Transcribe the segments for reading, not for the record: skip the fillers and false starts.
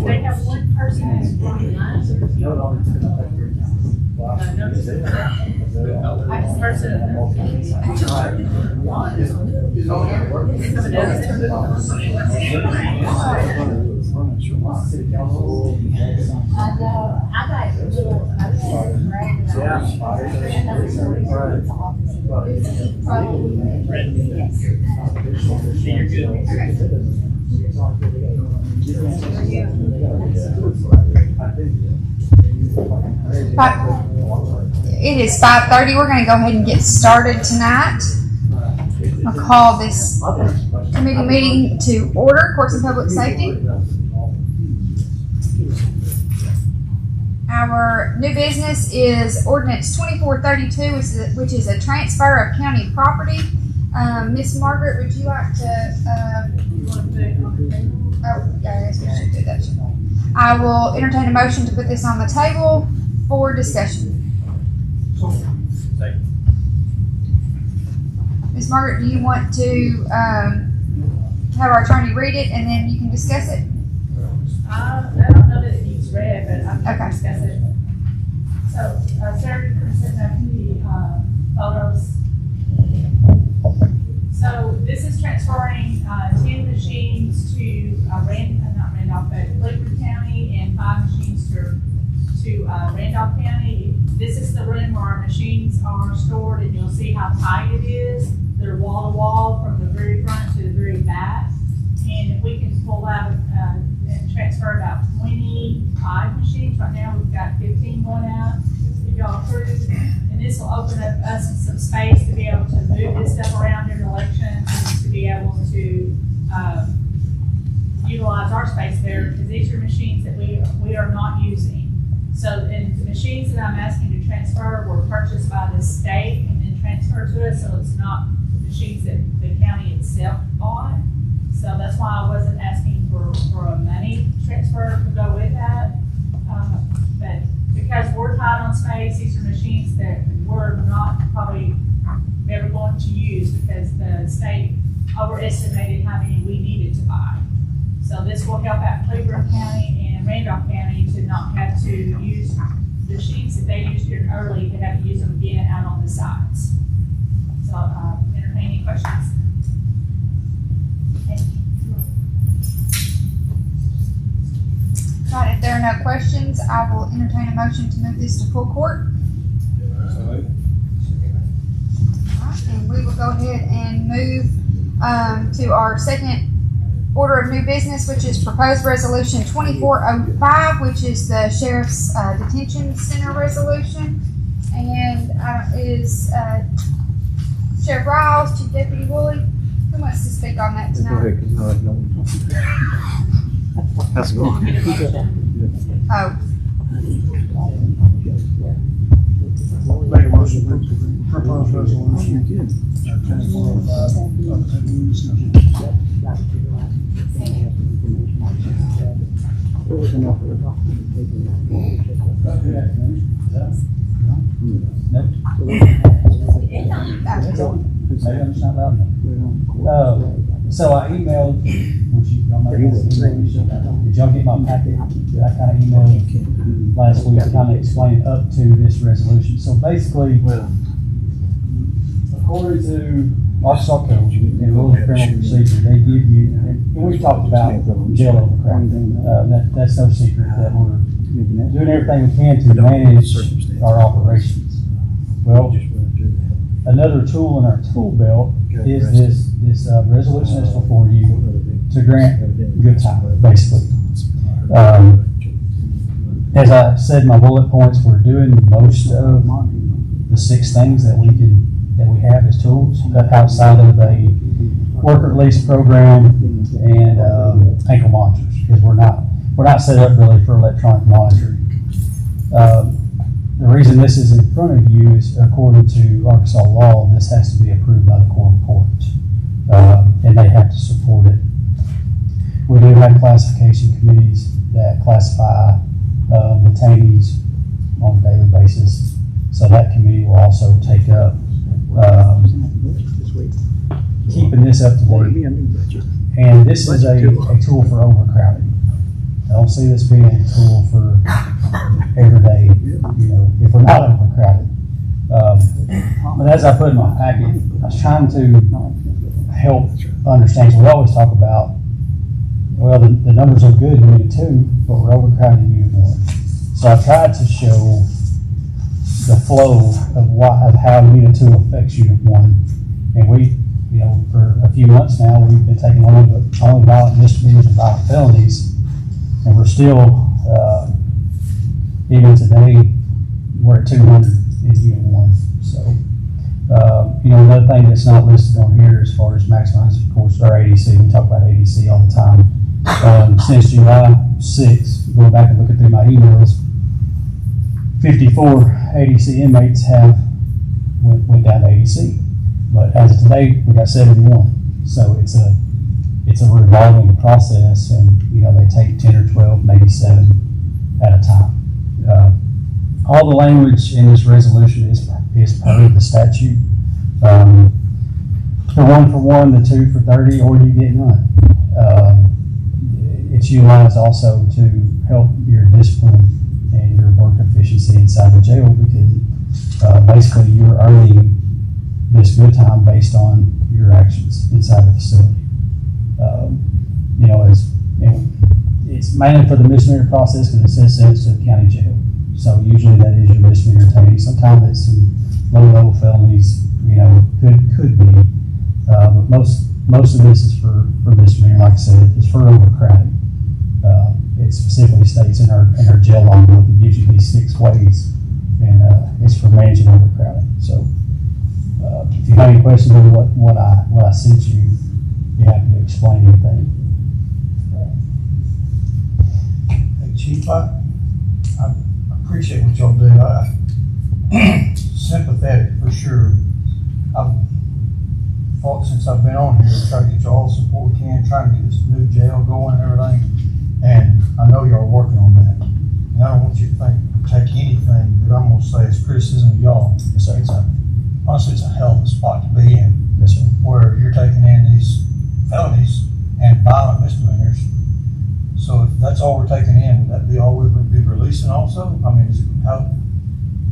They have one person who's running It is 5:30. We're going to go ahead and get started tonight. I'll call this committee meeting to order, Courts and Public Safety. Our new business is Ordinance 2432, which is a transfer of county property. Miss Margaret, would you like to? Oh, yeah, I guess we should do that. I will entertain a motion to put this on the table for discussion. Ms. Margaret, do you want to have our attorney read it and then you can discuss it? I don't know that it needs read, but I can Okay. discuss it. So, Sarah, you can send out the photos. So, this is transferring 10 machines to not Randolph, but Cleveland County, and 5 machines to Randolph County. This is the room where our machines are stored, and you'll see how tight it is. They're wall to wall from the very front to the very back. And if we can pull out and transfer about 25 machines, right now we've got 15 going out, if y'all approve. And this will open up us some space to be able to move this stuff around during elections and to be able to utilize our space there, because these are machines that we are not using. So, and the machines that I'm asking to transfer were purchased by the state and then transferred to us, so it's not machines that the county itself bought. So that's why I wasn't asking for a money transfer to go with that. But because we're tight on space, these are machines that we're not probably ever going to use because the state overestimated how many we needed to buy. So this will help out Cleveland County and Randolph County to not have to use the machines that they used here early, to have to use them again out on the sites. So, entertain any questions? Right, if there are no questions, I will entertain a motion to move this to full court. Alright, and we will go ahead and move to our second order of new business, which is proposed resolution 2405, which is the sheriff's detention center resolution. And is Sheriff Riles, Chief Deputy Woolley, who wants to speak on that tonight? How's it going? Oh, Make a motion to propose resolution. 2405. So I emailed, did y'all get my packet? I kind of emailed last week to kind of explain up to this resolution. So basically, according to Arkansas Code and Rules of Criminal Procedure, they give you, and we've talked about jail overcrowding. That's no secret that we're doing everything we can to manage our operations. Well, Another tool in our tool belt is this resolution that's before you to grant good time, basically. As I said in my bullet points, we're doing most of the 6 things that we have as tools outside of a worker release program and ankle monitors, because we're not set up really for electronic monitoring. The reason this is in front of you is, according to Arkansas law, this has to be approved by the court of courts, and they have to support it. We do have classification committees that classify detainees on a daily basis, so that committee will also take up keeping this up to date. And this is a tool for overcrowding. I don't see this being a tool for every day, if we're not overcrowded. But as I put in my packet, I was trying to help understand. So we always talk about, well, the numbers are good in Unit 2, but we're overcrowded in Unit 1. So I tried to show the flow of how Unit 2 affects Unit 1. And we, for a few months now, we've been taking only violent misdemeanors and violent felonies. And we're still, even today, we're at 200 in Unit 1. So, another thing that's not listed on here as far as maximizing, of course, our ADC. We talk about ADC all the time. Since July 6th, going back and looking through my emails, 54 ADC inmates went down to ADC. But as of today, we got 71. So it's a revolving process, and they take 10 or 12, maybe 7 at a time. All the language in this resolution is part of the statute. The 1 for 1, the 2 for 30, or you get none. It's utilized also to help your discipline and your work efficiency inside the jail, because basically you're earning this good time based on your actions inside the facility. It's mainly for the misdemeanor process because it says sentence to the county jail. So usually that is your misdemeanor detainee. Sometimes it's some low-level felonies, could be. But most of this is for misdemeanor. Like I said, it's for overcrowding. It specifically states in our jail law book, it gives you these 6 ways, and it's for managing overcrowding. So if you have any questions on what I sent you, be happy to explain anything. Hey, Chief, I appreciate what y'all do. I'm sympathetic for sure. I've fought since I've been on here to try to get y'all all the support we can, trying to get this new jail going and everything. And I know y'all are working on that. And I don't want you to take anything that I'm gonna say as criticism of y'all. Yes, sir. Honestly, it's a hell of a spot to be in, Yes, sir. where you're taking in these felonies and violent misdemeanors. So if that's all we're taking in, would that be all we would be releasing also? I mean, if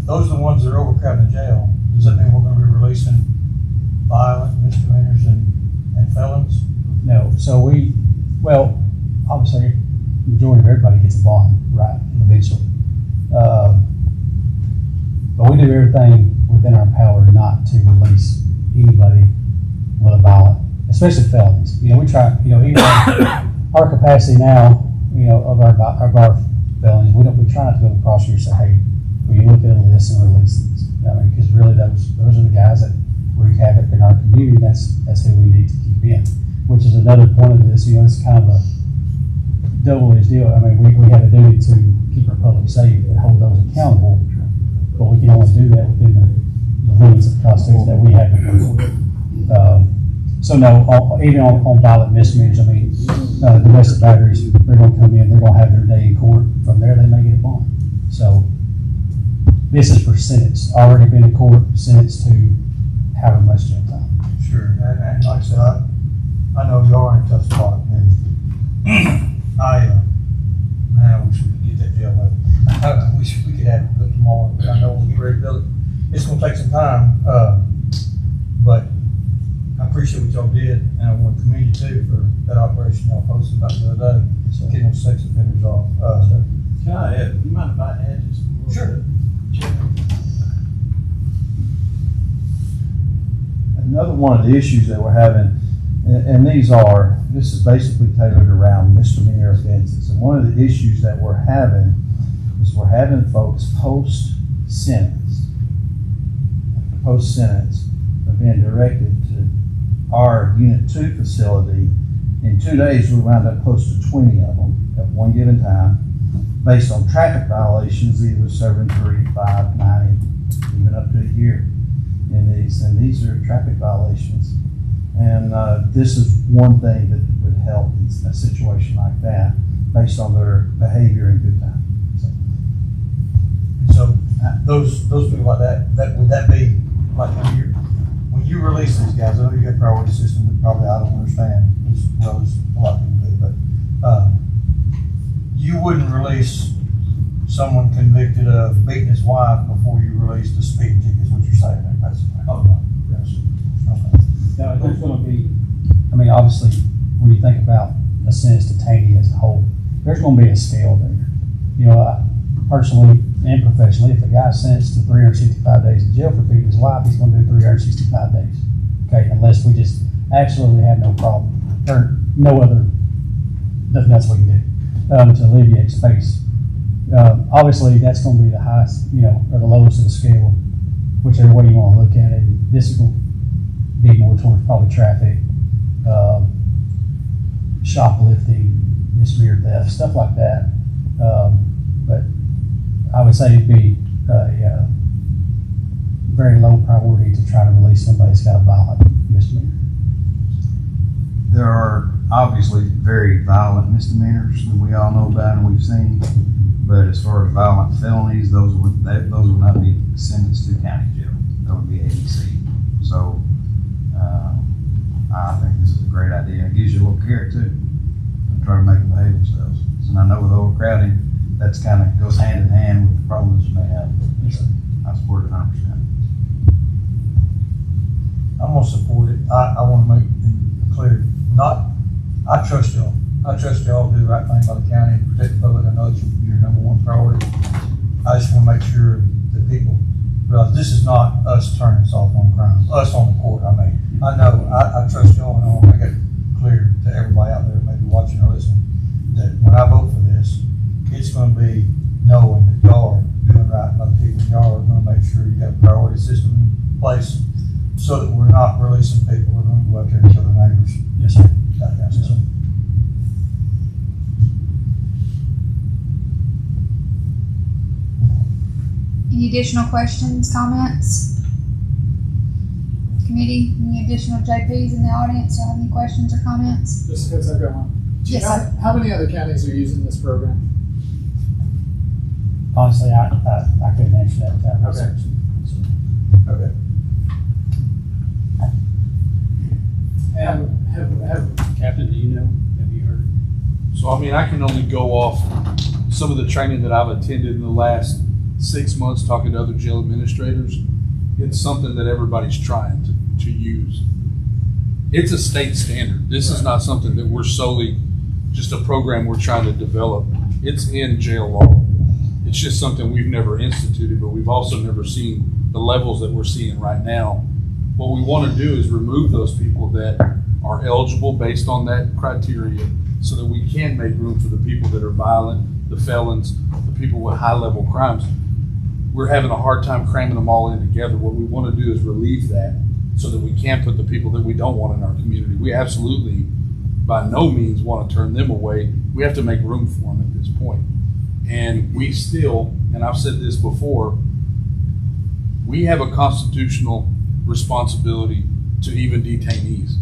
those are the ones that are overcrowding the jail, does that mean we're gonna be releasing violent misdemeanors and felons? No. So obviously, the majority of everybody gets a bond, right, eventually. But we do everything within our power not to release anybody with a violent, especially felonies. We try, even our capacity now, of our felonies, we try not to go to the prosecutor and say, hey, will you look at a list and release these? Because really those are the guys that wreak havoc in our community. That's who we need to keep in, which is another point of this. It's kind of a double-edged deal. I mean, we have a duty to keep our public safe and hold those accountable, but we can only do that within the limits of the Constitution that we have to do. So no, even on violent misdemeanors, domestic batteries, they're going to come in, they're going to have their day in court. From there, they may get a bond. So this is for sentence, already been in court, sentenced to however much jail time. Sure, and like I said, I know you are in a tough spot, and I wish we could get that jail open. I wish we could have it built tomorrow, but I know we'll get ready to build it. It's gonna take some time, but I appreciate what y'all did, and I want to commend you too for that operation y'all posted about the other day, getting those sex offenders off. Can I add, you mind if I add just a little Sure. bit? another one of the issues that we're having, and this is basically tailored around misdemeanor offenses. And one of the issues that we're having is we're having folks post-sentence are being directed to our Unit 2 facility. In 2 days, we wound up close to 20 of them at one given time, based on traffic violations, either serving 3, 5, 90, even up to a year in these. And these are traffic violations. And this is one thing that would help in a situation like that, based on their behavior in good time. So those people like that would that be like when you release these guys? I know you got a priority system that probably I don't understand as well as a lot of people do, but you wouldn't release someone convicted of beating his wife before you release the speeding ticket, is what you're saying there, basically. Oh, no, yes. Okay. Now, there's gonna be, I mean, obviously, when you think about a sentence detainee as a whole, there's gonna be a scale there. You know, personally and professionally, if a guy's sentenced to 365 days in jail for beating his wife, he's gonna do 365 days. Okay, unless we just absolutely have no problem, or no other, nothing else we can do, to alleviate space. Obviously, that's gonna be the highest, you know, or the lowest of the scale, whichever way you wanna look at it. This is gonna be more towards probably traffic, shoplifting, misdemeanor theft, stuff like that. But I would say it'd be a very low priority to try to release somebody that's got a violent misdemeanor. There are obviously very violent misdemeanors that we all know about and we've seen. But as far as violent felonies, those would not be sentenced to county jail. That would be ABC. So I think this is a great idea. It gives you a little carrot too. And try to make them behave themselves. And I know with overcrowding, that's kind of goes hand in hand with the problems you may have. So I support it 100%. I'm gonna support it. I wanna make it clear, I trust y'all. I trust y'all to do the right thing by the county and protect the public. I know it's your number one priority. I just wanna make sure that people realize this is not us turning us off on crime, us on the court, I mean. I know, I trust y'all, and I wanna make it clear to everybody out there maybe watching or listening, that when I vote for this, it's gonna be knowing that y'all are doing right by the people. Y'all are gonna make sure you got a priority system in place so that we're not releasing people who are gonna go out there and kill their neighbors. Yes, sir. That kind of stuff. Any additional questions, comments? Committee, any additional JPs in the audience, or have any questions or comments? Just because I've got one. Yes, How- sir. How many other counties are using this program? Honestly, I couldn't answer that without Okay. researching. Okay. And have, Captain, do you know? Have you heard? So, I mean, I can only go off some of the training that I've attended in the last 6 months, talking to other jail administrators. It's something that everybody's trying to use. It's a state standard. This is not something that we're solely, just a program we're trying to develop. It's in jail law. It's just something we've never instituted, but we've also never seen the levels that we're seeing right now. What we want to do is remove those people that are eligible based on that criteria so that we can make room for the people that are violent, the felons, the people with high-level crimes. We're having a hard time cramming them all in together. What we want to do is relieve that so that we can put the people that we don't want in our community. We absolutely, by no means, want to turn them away. We have to make room for them at this point. And we still, and I've said this before, we have a constitutional responsibility to even detainees.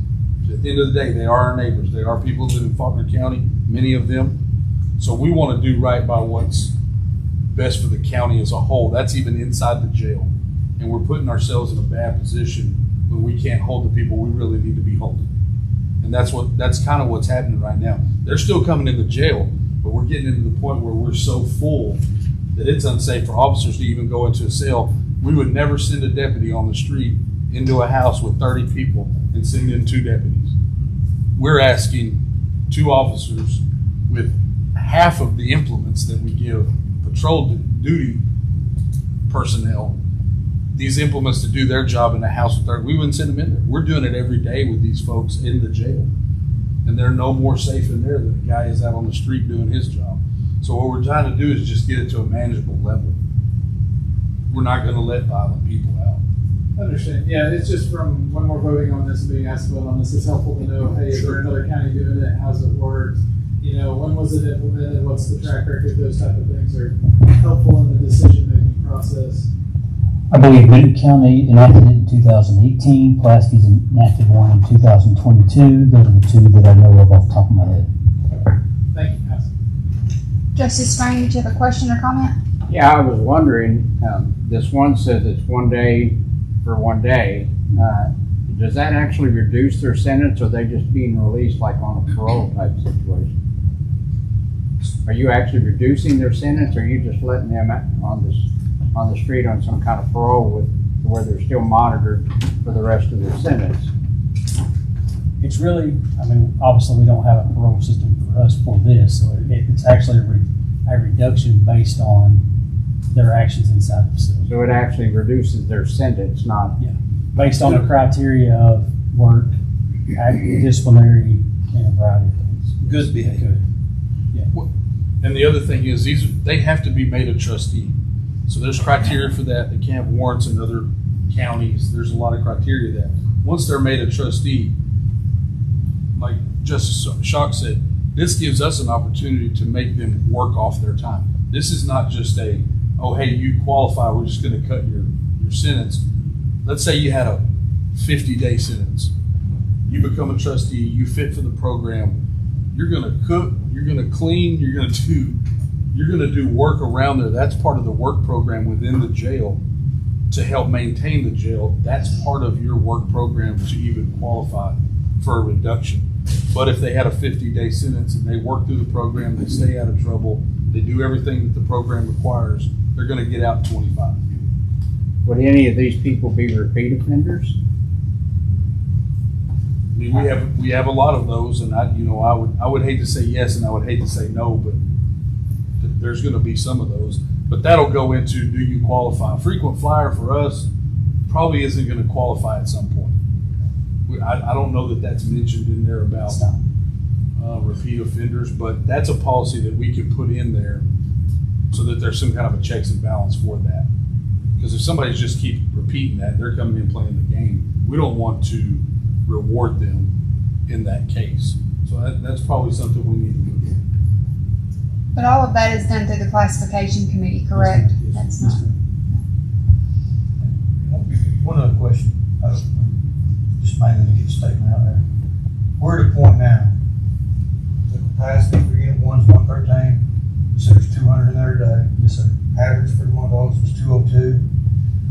At the end of the day, they are our neighbors. They are people that live in Faulkner County, many of them. So we want to do right by what's best for the county as a whole. That's even inside the jail. And we're putting ourselves in a bad position when we can't hold the people we really need to be holding. And that's kind of what's happening right now. They're still coming into jail, but we're getting into the point where we're so full that it's unsafe for officers to even go into a cell. We would never send a deputy on the street into a house with 30 people and send in 2 deputies. We're asking 2 officers with half of the implements that we give patrol duty personnel these implements to do their job in the house with we wouldn't send them in there. We're doing it every day with these folks in the jail. And they're no more safe in there than the guy is out on the street doing his job. So what we're trying to do is just get it to a manageable level. We're not gonna let violent people out. I understand. Yeah, it's just from when we're voting on this and being asked to vote on this, it's helpful to know, hey, is there another county doing it? How's it work? You know, when was it implemented? What's the track record? Those type of things are helpful in the decision-making process. I believe Benton County enacted it in 2018, Pulaski's enacted one in 2022. Those are the two that I know of off the top of my head. Thank you, Council. Justice Frank, did you have a question or comment? Yeah, I was wondering, this one says it's 1 day for 1 day. Does that actually reduce their sentence, or are they just being released like on a parole type situation? Are you actually reducing their sentence, or are you just letting them out on the street on some kind of parole where they're still monitored for the rest of their sentence? It's really, I mean, obviously we don't have a parole system for us for this, so it's actually a reduction based on their actions inside the facility. So it actually reduces their sentence, not, Based on the criteria of work, disciplinary, and a variety of things. Good behavior. And the other thing is, they have to be made a trustee. So there's criteria for that. They can't have warrants in other counties. There's a lot of criteria that once they're made a trustee, like Justice Schock said, this gives us an opportunity to make them work off their time. This is not just oh, hey, you qualify, we're just gonna cut your sentence. Let's say you had a 50-day sentence. You become a trustee, you fit for the program, you're gonna cook, you're gonna clean, you're gonna do work around there. That's part of the work program within the jail to help maintain the jail. That's part of your work program to even qualify for a reduction. But if they had a 50-day sentence and they work through the program, they stay out of trouble, they do everything that the program requires, they're gonna get out in 25. would any of these people be repeat offenders? I mean, we have a lot of those, and I would hate to say yes and I would hate to say no, but there's going to be some of those. But that'll go into, do you qualify? Frequent flyer for us probably isn't going to qualify at some point. I don't know that that's mentioned in there about repeat offenders, but that's a policy that we can put in there so that there's some kind of a checks and balance for that. Because if somebody just keeps repeating that, they're coming in playing the game. We don't want to reward them in that case. So that's probably something we need to look at. But all of that is done through the classification committee, correct? Yes, That's not. One other question, just mainly to get a statement out there. We're at a point now, the capacity for unit 1's 113, so there's 200 in there a day. Yes, sir. Average for the month of August was 202.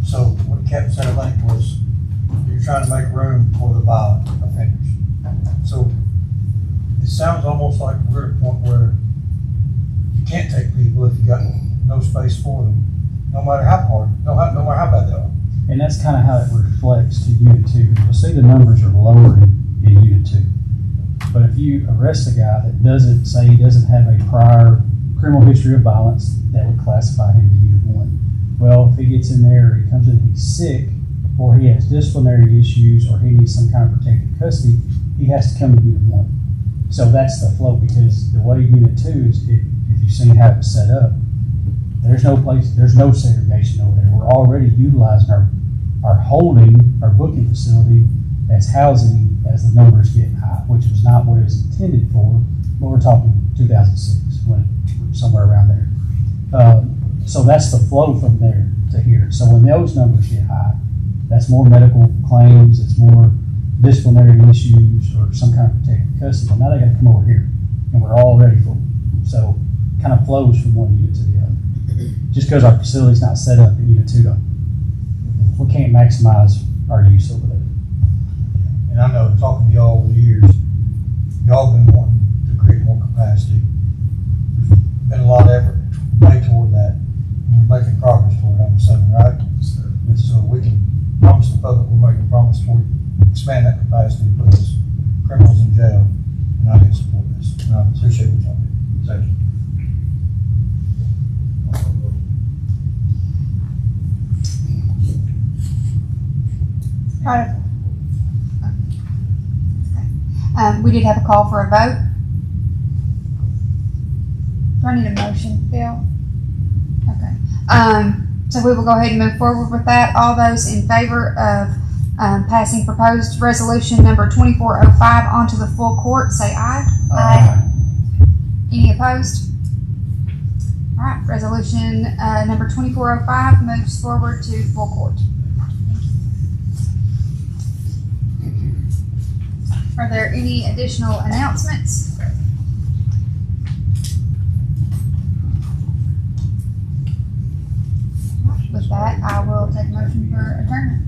So what Captain said, I think, was you're trying to make room for the violent offenders. So it sounds almost like we're at a point where you can't take people if you got no space for them, no matter how hard, no matter how bad they are. And that's kind of how it reflects to Unit 2. You'll see the numbers are lower in Unit 2. But if you arrest a guy that doesn't have a prior criminal history of violence, that would classify him to Unit 1. Well, if he gets in there, he comes in and he's sick, or he has disciplinary issues, or he needs some kind of protective custody, he has to come to Unit 1. So that's the flow, because the way Unit 2 is, if you've seen how it's set up, there's no segregation over there. We're already utilizing our booking facility as housing as the numbers get high, which was not what it was intended for, but we're talking 2006, somewhere around there. So that's the flow from there to here. So when those numbers get high, that's more medical claims, it's more disciplinary issues, or some kind of protective custody. Well, now they got to come over here, and we're already full. So it kind of flows from one unit to the other. Just because our facility's not set up in Unit 2, we can't maximize our use over there. And I know, talking to y'all over the years, y'all been wanting to create more capacity. There's been a lot of effort made toward that, and we're making progress toward it, I'm assuming, right? So we can promise the public we're making progress toward expand that capacity, put those criminals in jail, and I can support this. And I appreciate what y'all do. Thank you. Try to. Okay. We did have a call for a vote. Do I need a motion, Bill? Okay. So we will go ahead and move forward with that. All those in favor of passing proposed resolution number 2405 onto the full court, say aye. Aye. Any opposed? All right, resolution number 2405 moves forward to full court. Are there any additional announcements? With that, I will take a motion for adjournment.